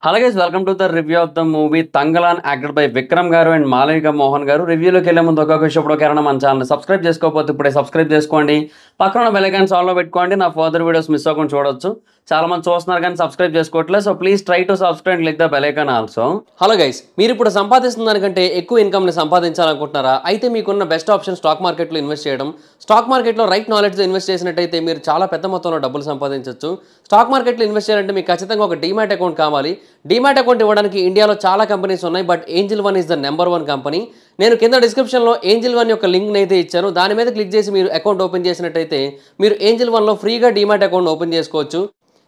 Hello guys, welcome to the review of the movie Thangalaan acted by Vikram గారు and Malavika Mohan గారు. రివ్యూలోకి వెళ్ళే ముందు ఒక విషయం కారణం మన ఛానల్ సబ్స్క్రైబ్ చేసుకోకపోతే ఇప్పుడే సబ్స్క్రైబ్ చేసుకోండి. పక్కన బెల్ ఐకాన్ ఆన్లో పెట్టుకోండి. నా ఫర్దర్ వీడియోస్ మిస్ అవ్వకుండా చూడొచ్చు. చాలా మంది చూస్తున్నారు కానీ సబ్స్క్రైబ్ చేసుకోవట్లేదు. So please try to subscribe click the bell icon also. Hello guys, మీరు ఇప్పుడు సంపాదిస్తున్న దానికంటే ఎక్కువ ఇన్కమ్ని సంపాదించాలనుకుంటున్నారా? అయితే మీకున్న బెస్ట్ ఆప్షన్ స్టాక్ మార్కెట్లో ఇన్వెస్ట్ చేయడం. స్టాక్ మార్కెట్లో రైట్ నాలెడ్జ్తో ఇన్వెస్ట్ చేసినట్టయితే మీరు చాలా పెద్ద మొత్తంలో డబ్బులు సంపాదించవచ్చు. స్టాక్ మార్కెట్లో ఇన్వెస్ట్ చేయాలంటే మీకు ఖచ్చితంగా ఒక డీమ్యాట్ అకౌంట్ కావాలి. డీమ్యాట్ అకౌంట్ ఇవ్వడానికి ఇండియాలో చాలా కంపెనీస్ ఉన్నాయి, but angel one is the number 1 company. నేను కింద డిస్క్రిప్షన్లో ఏంజిల్ వన్ యొక్క లింక్ని అయితే ఇచ్చాను. దాని మీద క్లిక్ చేసి మీరు అకౌంట్ ఓపెన్ చేసినట్టయితే మీరు ఏంజిల్ వన్లో ఫ్రీగా డీమ్యాట్ అకౌంట్ ఓపెన్ చేసుకోవచ్చు.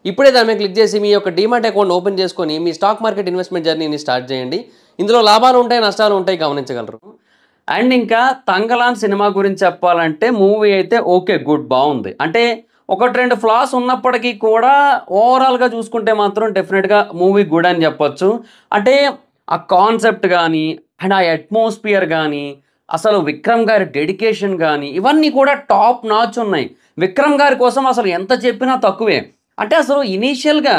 ఇప్పుడే దాని మీద క్లిక్ చేసి మీ యొక్క డీమ్యాట్ అకౌంట్ ఓపెన్ చేసుకొని మీ స్టాక్ మార్కెట్ ఇన్వెస్ట్మెంట్ జర్నీని స్టార్ట్ చేయండి. ఇందులో లాభాలు ఉంటాయి, నష్టాలు ఉంటాయి, గమనించగలరు. అండ్ ఇంకా తంగలాన్ సినిమా గురించి చెప్పాలంటే మూవీ అయితే ఓకే, గుడ్, బాగుంది. అంటే ఒకటి రెండు ఫ్లాస్ ఉన్నప్పటికీ కూడా ఓవరాల్గా చూసుకుంటే మాత్రం డెఫినెట్గా మూవీ గుడ్ అని చెప్పొచ్చు. అంటే ఆ కాన్సెప్ట్ కానీ అండ్ ఆ అట్మాస్ఫియర్ కానీ అసలు విక్రమ్ గారి డెడికేషన్ కానీ ఇవన్నీ కూడా టాప్ నాచ్ ఉన్నాయి. విక్రమ్ గారి కోసం అసలు ఎంత చెప్పినా తక్కువే. అంటే అసలు ఇనీషియల్గా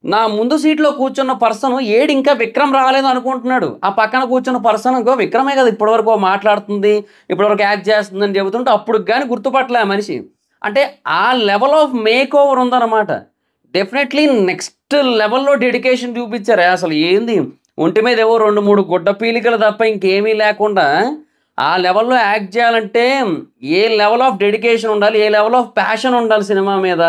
నా ముందు సీట్లో కూర్చున్న పర్సన్ ఏడు ఇంకా విక్రమ్ రాలేదు అనుకుంటున్నాడు. ఆ పక్కన కూర్చున్న పర్సన్ ఇంకో విక్రమే కదా ఇప్పటివరకు మాట్లాడుతుంది, ఇప్పటివరకు యాక్ట్ చేస్తుంది అని చెబుతుంటే అప్పుడు కానీ గుర్తుపట్టలే ఆ మనిషి. అంటే ఆ లెవెల్ ఆఫ్ మేక్ ఓవర్ ఉందన్నమాట. డెఫినెట్లీ నెక్స్ట్ లెవెల్లో డెడికేషన్ చూపించారు. అసలు ఏంది, ఒంటి మీద ఏవో 2-3 గుడ్డ పీలికలు తప్ప ఇంకేమీ లేకుండా ఆ లెవెల్లో యాక్ట్ చేయాలంటే ఏ లెవెల్ ఆఫ్ డెడికేషన్ ఉండాలి, ఏ లెవెల్ ఆఫ్ ప్యాషన్ ఉండాలి సినిమా మీద.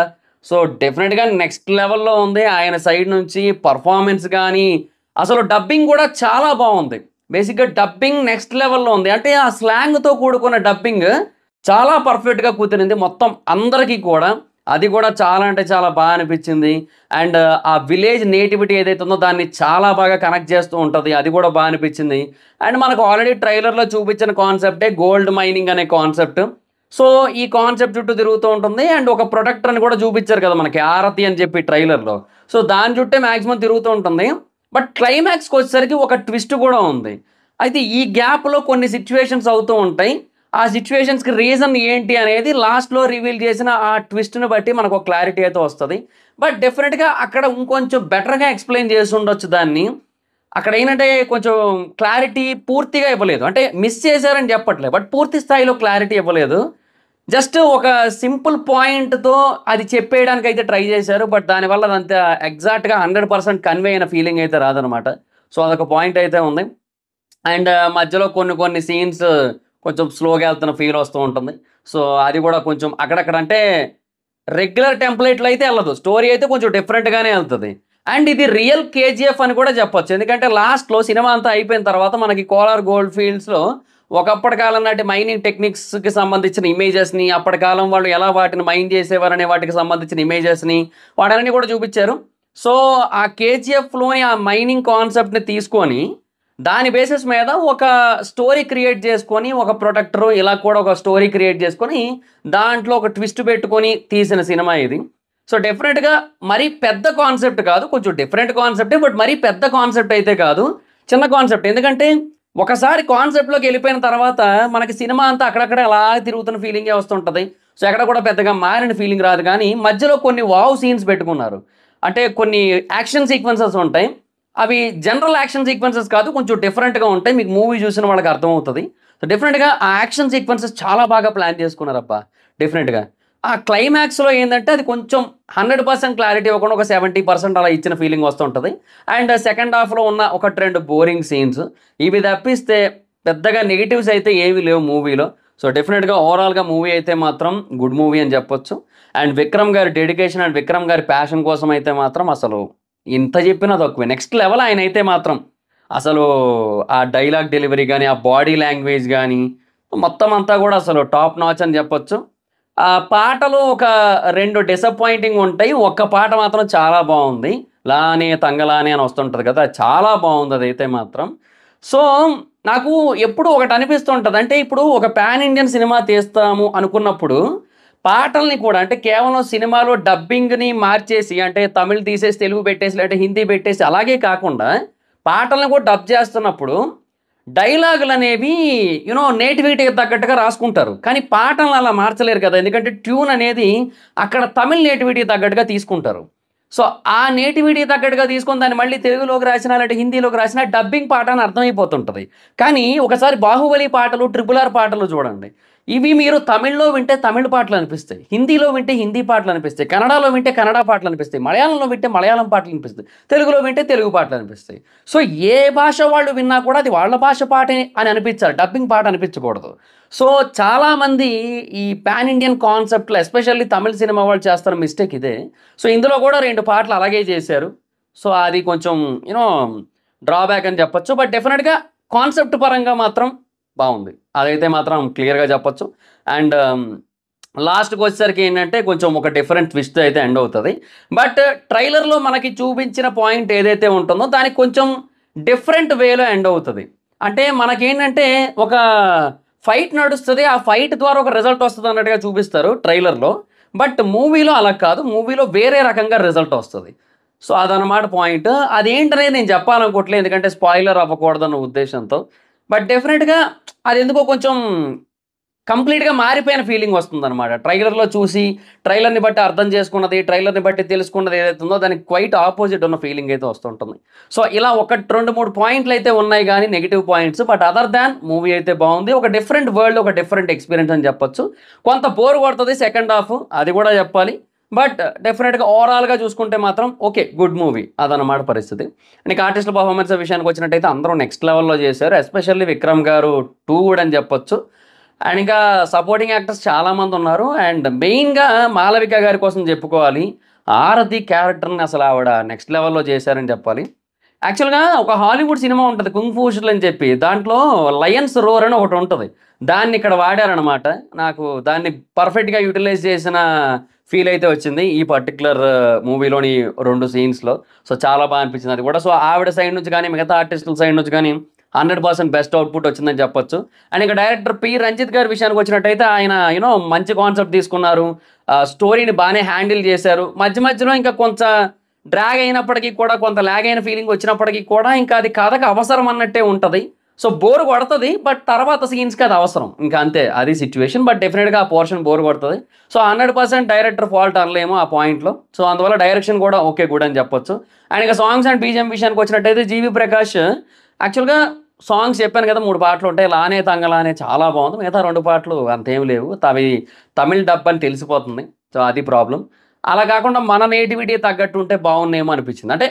సో డెఫినెట్గా నెక్స్ట్ లెవెల్లో ఉంది ఆయన సైడ్ నుంచి పర్ఫార్మెన్స్ కానీ. అసలు డబ్బింగ్ కూడా చాలా బాగుంది. బేసిక్గా డబ్బింగ్ నెక్స్ట్ లెవెల్లో ఉంది. అంటే ఆ స్లాంగ్తో కూడుకున్న డబ్బింగ్ చాలా పర్ఫెక్ట్గా కూతురింది మొత్తం అందరికీ కూడా. అది కూడా చాలా అంటే చాలా బాగా అనిపించింది. అండ్ ఆ విలేజ్ నేటివిటీ ఏదైతే ఉందో దాన్ని చాలా బాగా కనెక్ట్ చేస్తూ ఉంటుంది, అది కూడా బాగా అనిపించింది. అండ్ మనకు ఆల్రెడీ ట్రైలర్లో చూపించిన కాన్సెప్టే గోల్డ్ మైనింగ్ అనే కాన్సెప్ట్. సో ఈ కాన్సెప్ట్ చుట్టూ తిరుగుతూ ఉంటుంది. అండ్ ఒక ప్రొడక్టర్ అని కూడా చూపించారు కదా మనకి, ఆరతి అని చెప్పి ట్రైలర్లో. సో దాని చుట్టే మ్యాక్సిమం తిరుగుతూ ఉంటుంది. బట్ క్లైమాక్స్కి వచ్చేసరికి ఒక ట్విస్ట్ కూడా ఉంది. అయితే ఈ గ్యాప్లో కొన్ని సిచ్యువేషన్స్ అవుతూ ఉంటాయి. ఆ సిచ్యువేషన్స్కి రీజన్ ఏంటి అనేది లాస్ట్లో రివీల్ చేసిన ఆ ట్విస్ట్ని బట్టి మనకు ఒక క్లారిటీ అయితే వస్తుంది. బట్ డెఫినెట్గా అక్కడ ఇంకొంచెం బెటర్గా ఎక్స్ప్లెయిన్ చేసి ఉండొచ్చు దాన్ని. అక్కడ ఏంటంటే కొంచెం క్లారిటీ పూర్తిగా ఇవ్వలేదు. అంటే మిస్ చేశారని చెప్పట్లేదు, బట్ పూర్తి స్థాయిలో క్లారిటీ ఇవ్వలేదు. జస్ట్ ఒక సింపుల్ పాయింట్తో అది చెప్పేయడానికి అయితే ట్రై చేశారు. బట్ దానివల్ల అదంత ఎగ్జాక్ట్గా 100% కన్వే అయిన ఫీలింగ్ అయితే రాదనమాట. సో అదొక పాయింట్ అయితే ఉంది. అండ్ మధ్యలో కొన్ని సీన్స్ కొంచెం స్లోగా వెళ్తున్న ఫీల్ వస్తూ ఉంటుంది. సో అది కూడా కొంచెం అక్కడక్కడ అంటే రెగ్యులర్ టెంప్లెట్లు అయితే వెళ్ళదు, స్టోరీ అయితే కొంచెం డిఫరెంట్గానే వెళ్తుంది. అండ్ ఇది రియల్ కేజీఎఫ్ అని కూడా చెప్పొచ్చు. ఎందుకంటే లాస్ట్లో సినిమా అంతా అయిపోయిన తర్వాత మనకి కోలార్ గోల్డ్ ఫీల్డ్స్లో ఒకప్పటి కాలం నాటి మైనింగ్ టెక్నిక్స్కి సంబంధించిన ఇమేజెస్ని, అప్పటి కాలం వాళ్ళు ఎలా వాటిని మైన్ చేసేవారనే వాటికి సంబంధించిన ఇమేజెస్ని వాటన్నీ కూడా చూపించారు. సో ఆ కేజీఎఫ్లోని ఆ మైనింగ్ కాన్సెప్ట్ని తీసుకొని దాని బేసిస్ మీద ఒక స్టోరీ క్రియేట్ చేసుకొని, ఒక ప్రొటెక్టరు ఇలా కూడా ఒక స్టోరీ క్రియేట్ చేసుకొని దాంట్లో ఒక ట్విస్ట్ పెట్టుకొని తీసిన సినిమా ఇది. సో డెఫినెట్గా మరీ పెద్ద కాన్సెప్ట్ కాదు, కొంచెం డిఫరెంట్ కాన్సెప్టే. బట్ మరీ పెద్ద కాన్సెప్ట్ అయితే కాదు, చిన్న కాన్సెప్ట్. ఎందుకంటే ఒకసారి కాన్సెప్ట్లోకి వెళ్ళిపోయిన తర్వాత మనకి సినిమా అంతా అక్కడక్కడ అలా తిరుగుతున్న ఫీలింగే వస్తుంటుంది. సో ఎక్కడ కూడా పెద్దగా మారిన ఫీలింగ్ రాదు. కానీ మధ్యలో కొన్ని వావ్ సీన్స్ పెట్టుకున్నారు. అంటే కొన్ని యాక్షన్ సీక్వెన్సెస్ ఉంటాయి, అవి జనరల్ యాక్షన్ సీక్వెన్సెస్ కాదు, కొంచెం డిఫరెంట్గా ఉంటాయి. మీకు మూవీ చూసిన వాళ్ళకి అర్థమవుతుంది. సో డెఫినెట్గా ఆ యాక్షన్ సీక్వెన్సెస్ చాలా బాగా ప్లాన్ చేసుకున్నారబ్బా. డెఫినెట్గా ఆ క్లైమాక్స్లో ఏంటంటే అది కొంచెం 100% క్లారిటీ ఇవ్వకుండా ఒక 70% అలా ఇచ్చిన ఫీలింగ్ వస్తుంటుంది. అండ్ సెకండ్ హాఫ్లో ఉన్న 1-2 బోరింగ్ సీన్స్, ఇవి తప్పిస్తే పెద్దగా నెగిటివ్స్ అయితే ఏమీ లేవు మూవీలో. సో డెఫినెట్గా ఓవరాల్గా మూవీ అయితే మాత్రం గుడ్ మూవీ అని చెప్పొచ్చు. అండ్ విక్రమ్ గారి డెడికేషన్ అండ్ విక్రమ్ గారి ప్యాషన్ కోసం అయితే మాత్రం అసలు ఇంత చెప్పినా తక్కువే. నెక్స్ట్ లెవెల్ ఆయన అయితే మాత్రం. అసలు ఆ డైలాగ్ డెలివరీ కానీ, ఆ బాడీ లాంగ్వేజ్ కానీ మొత్తం అంతా కూడా అసలు టాప్ నాచ్ అని చెప్పొచ్చు. ఆ పాటలు ఒక 2 డిసప్పాయింటింగ్ ఉంటాయి, ఒక్క పాట మాత్రం చాలా బాగుంది. లానే తంగలానే అని వస్తుంటుంది కదా, చాలా బాగుంది అదైతే మాత్రం. సో నాకు ఎప్పుడు ఒకటి అనిపిస్తుంటుంది, అంటే ఇప్పుడు ఒక పాన్ ఇండియన్ సినిమా తీస్తాము అనుకున్నప్పుడు పాటల్ని కూడా అంటే కేవలం సినిమాలో డబ్బింగ్ని మార్చేసి, అంటే తమిళ్ తీసేసి తెలుగు పెట్టేసి లేదంటే హిందీ పెట్టేసి అలాగే కాకుండా పాటల్ని కూడా డబ్ చేస్తున్నప్పుడు డైలాగులు అనేవి నేటివిటీకి తగ్గట్టుగా రాసుకుంటారు. కానీ పాటలను అలా మార్చలేరు కదా, ఎందుకంటే ట్యూన్ అనేది అక్కడ తమిళ్ నేటివిటీకి తగ్గట్టుగా తీసుకుంటారు. సో ఆ నేటివిటీ తగ్గట్టుగా తీసుకొని దాన్ని మళ్ళీ తెలుగులోకి రాసినా లేదంటే హిందీలోకి రాసినా డబ్బింగ్ పాట అని అర్థమైపోతుంటుంది. కానీ ఒకసారి 'బాహుబలి' పాటలు, 'ట్రిపుల్ ఆర్' పాటలు చూడండి. ఇవి మీరు తమిళ్‌లో వింటే తమిళ్ పాటలు అనిపిస్తాయి. హిందీలో వింటే హిందీ పాటలు అనిపిస్తాయి. కన్నడలో వింటే కన్నడ పాటలు అనిపిస్తాయి. మలయాళంలో వింటే మలయాళం పాటలు అనిపిస్తాయి. తెలుగులో వింటే తెలుగు పాటలు అనిపిస్తాయి. సో ఏ భాష వాళ్ళు విన్నా కూడా అది వాళ్ళ భాష పాటే అని అనిపించాలి. డబ్బింగ్ పాట అనిపించకూడదు. సో చాలామంది ఈ పాన్ ఇండియన్ కాన్సెప్ట్‌లో ఎస్పెషల్లీ తమిళ్ సినిమా వాళ్ళు చేస్తున్న మిస్టేక్ ఇదే. సో ఇందులో కూడా 2 పాటలు అలాగే చేశారు. సో అది కొంచెం డ్రాబ్యాక్ అని చెప్పొచ్చు. బట్ డెఫినెట్‌గా కాన్సెప్ట్ పరంగా మాత్రం బావుంది. అదైతే మాత్రం క్లియర్‌గా చెప్పొచ్చు. అండ్ లాస్ట్‌కి వచ్చేసరికి ఏంటంటే కొంచెం ఒక డిఫరెంట్ ట్విస్ట్ అయితే ఎండ్ అవుతది. బట్ ట్రైలర్‌లో మనకి చూపించిన పాయింట్ ఏదైతే ఉంటుందో దానికి కొంచెం డిఫరెంట్ వేలో ఎండ్ అవుతది. అంటే మనకేంటంటే ఒక ఫైట్ నడుస్తది. ఆ ఫైట్ ద్వారా ఒక రిజల్ట్ వస్తది అన్నట్టుగా చూపిస్తారు ట్రైలర్‌లో. బట్ మూవీలో అలా కాదు. మూవీలో వేరే రకంగా రిజల్ట్ వస్తది. సో అదనమాట పాయింట్. అదేంటనేది నేను చెప్పాలనుకోవట్లేదు. ఎందుకంటే స్పాయిలర్ అవ్వకూడదన్న ఉద్దేశంతో. బట్ డెఫినెట్‌గా అదెందుకో కొంచెం కంప్లీట్‌గా మారిపోయిన ఫీలింగ్ వస్తుందనమాట. ట్రైలర్‌లో చూసి, ట్రైలర్‌ని బట్టి అర్థం చేసుకున్నది, ట్రైలర్‌ని బట్టి తెలుసుకున్నది ఏదైతే ఉందో దానికి క్వైట్ ఆపోజిట్ ఉన్న ఫీలింగ్ అయితే వస్తుంటుంది. సో ఇలా 1, 2, 3 పాయింట్లు అయితే ఉన్నాయి గానీ negative points. But other than movie అయితే బావుంది. ఒక డిఫరెంట్ వరల్డ్, ఒక డిఫరెంట్ ఎక్స్‌పీరియన్స్ అని చెప్పొచ్చు. కొంత బోర్ కొడతది సెకండ్ హాఫ్ అది కూడా చెప్పాలి. బట్ డెఫినెట్‌గా ఓవరాల్‌గా చూసుకుంటే మాత్రం ఓకే. గుడ్ మూవీ అదనమాట పరిస్థితి. అండ్ ఇక ఆర్టిస్టుల పర్ఫార్మెన్స్ విషయానికి వచ్చినట్టయితే అందరూ నెక్స్ట్ లెవెల్‌లో చేశారు. ఎస్పెషల్లీ విక్రమ్ గారు 2 కూడా అని చెప్పొచ్చు. అండ్ ఇంకా సపోర్టింగ్ యాక్టర్స్ చాలామంది ఉన్నారు. అండ్ మెయిన్‌గా మాళవిక గారి కోసం చెప్పుకోవాలి. ఆరతి క్యారెక్టర్‌ని అసలు ఆవిడ నెక్స్ట్ లెవెల్‌లో చేశారని చెప్పాలి. యాక్చువల్‌గా ఒక హాలీవుడ్ సినిమా ఉంటది 'కుంగ్ ఫూ హుషుల్' అని చెప్పి. దాంట్లో లయన్స్ రోర్ అని ఒకటి ఉంటది. దాన్ని ఇక్కడ వాడారనమాట. నాకు దాన్ని పర్ఫెక్ట్‌గా యుటిలైజ్ చేసిన ఫీల్ అయితే వచ్చింది. ఈ పర్టిక్యులర్ మూవీలోని 2 సీన్స్‌లో. సో చాలా బాగా అనిపించింది అది కూడా. సో ఆవిడ సైడ్ నుంచి కానీ, మిగతా ఆర్టిస్టుల సైడ్ నుంచి కానీ 100% బెస్ట్ అవుట్‌పుట్ వచ్చిందని చెప్పొచ్చు. అండ్ ఇక డైరెక్టర్ పి. రంజిత్ గారి విషయానికి వచ్చినట్టయితే ఆయన మంచి కాన్సెప్ట్ తీసుకున్నారు. స్టోరీని బానే హ్యాండిల్ చేశారు. మధ్య మధ్యలో ఇంకా కొంచెం డ్రాగ్ అయినప్పటికీ కూడా, కొంత ల్యాగ్ అయిన ఫీలింగ్ వచ్చినప్పటికీ కూడా ఇంకా అది కథకు అవసరం అన్నట్టే ఉంటది. So bore కొడతది. బట్ తర్వాత సీన్స్‌కి అది అవసరం. ఇంకా అంతే అది సిట్యుయేషన్. బట్ డెఫినిట్‌గా ఆ పోర్షన్ బోర్ కొడతది. సో 100% డైరెక్టర్ ఫాల్ట్ అనలేము ఆ పాయింట్‌లో. సో అందువల్ల డైరెక్షన్ కూడా ఓకే. గుడ్ అని చెప్పొచ్చు. అండ్ ఇక సాంగ్స్ అండ్ బీజీఎం విషయానికి వచ్చినట్టయితే 'జీవి ప్రకాష్' యాక్చువల్‌గా సాంగ్స్ చెప్పాను కదా 3 పాటలు ఉంటాయి. 'లానే తంగలానే' చాలా బాగుంది. మిగతా 2 పాటలు అంతేమి లేవు. అవి తమిళ్ డబ్ అని తెలిసిపోతుంది. సో అది ప్రాబ్లమ్. అలా కాకుండా మన నేటివిటీ తగ్గట్టు ఉంటే బాగున్నేమో అనిపించింది. అంటే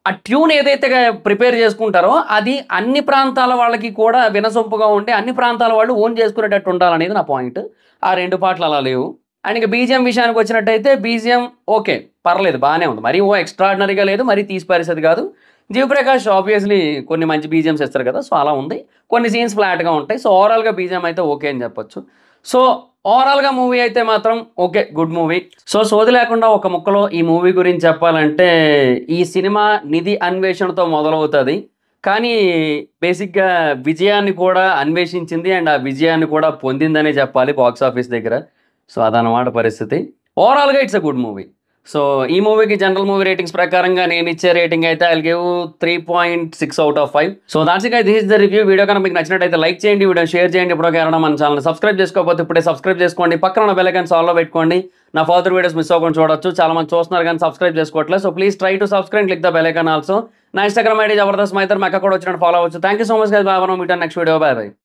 ఆ ట్యూన్ ఏదైతే ప్రిపేర్ చేసుకుంటారో అది అన్ని ప్రాంతాల వాళ్ళకి కూడా వినసొంపుగా ఉండి అన్ని ప్రాంతాల వాళ్ళు ఓన్ చేసుకునేటట్టు ఉండాలనేది నా పాయింట్. ఆ 2 పాటలు అలా లేవు. అండ్ ఇక బీజీఎం విషయానికి వచ్చినట్టయితే బీజీఎం ఓకే. పర్లేదు బానే ఉంది. మరీ ఎక్స్ట్రాడినరీగా లేదు. మరీ తీసి పారేసేది కాదు. 'జీవి ప్రకాష్' ఆబ్వియస్లీ కొన్ని మంచి బీజీఎమ్స్ ఇస్తారు కదా! సో అలా ఉంది. కొన్ని సీన్స్ ఫ్లాట్‌గా ఉంటాయి. సో ఓవరాల్‌గా బీజీఎం అయితే ఓకే అని చెప్పొచ్చు. సో ఓవరాల్‌గా మూవీ అయితే మాత్రం ఓకే. Good movie. సో సోది లేకుండా ఒక ముక్కలో ఈ మూవీ గురించి చెప్పాలంటే ఈ సినిమా నిధి అన్వేషణతో మొదలవుతది. కానీ బేసిక్‌గా విజయాన్ని కూడా అన్వేషించింది. అండ్ ఆ విజయాన్ని కూడా పొందిందనే చెప్పాలి బాక్స్ ఆఫీస్ దగ్గర. సో అదనమాట పరిస్థితి. ఓవరాల్‌గా it's a good movie. So ఈ మూవీకి జనరల్ మూవీ రేటింగ్స్ ప్రకారంగా నేను ఇచ్చే రేటింగ్ అయితే I will give 3.6 out of 5. So that's it guys. This is the review. Video కనుక మీకు నచ్చినట్టయితే లైక్ చేయండి, వీడియో షేర్ చేయండి. ఇప్పటికే ఎవరైనా మన ఛానల్ని సబ్స్క్రైబ్ చేసుకోకపోతే ఇప్పుడే సబ్స్క్రైబ్ చేసుకోండి. పక్కన ఉన్న బెల్ ఐకాన్ ఆల్లో పెట్టుకోండి. నా ఫర్దర్ వీడియోస్ మిస్ అవ్వకుండా చూడొచ్చు. చాలా మంది చూస్తున్నారు కానీ సబ్స్క్రైబ్ చేసుకోవట్లేదు. So please try to subscribe, click the bell icon also. నా ఇన్స్టాగ్రామ్ ఐడి జబర్దస్త్ మైతర్, మెక్క కూడా వచ్చినట్టు ఫాలో అవ్వచ్చు. Thank you so much guys. Bye. Meet next video. Bye by.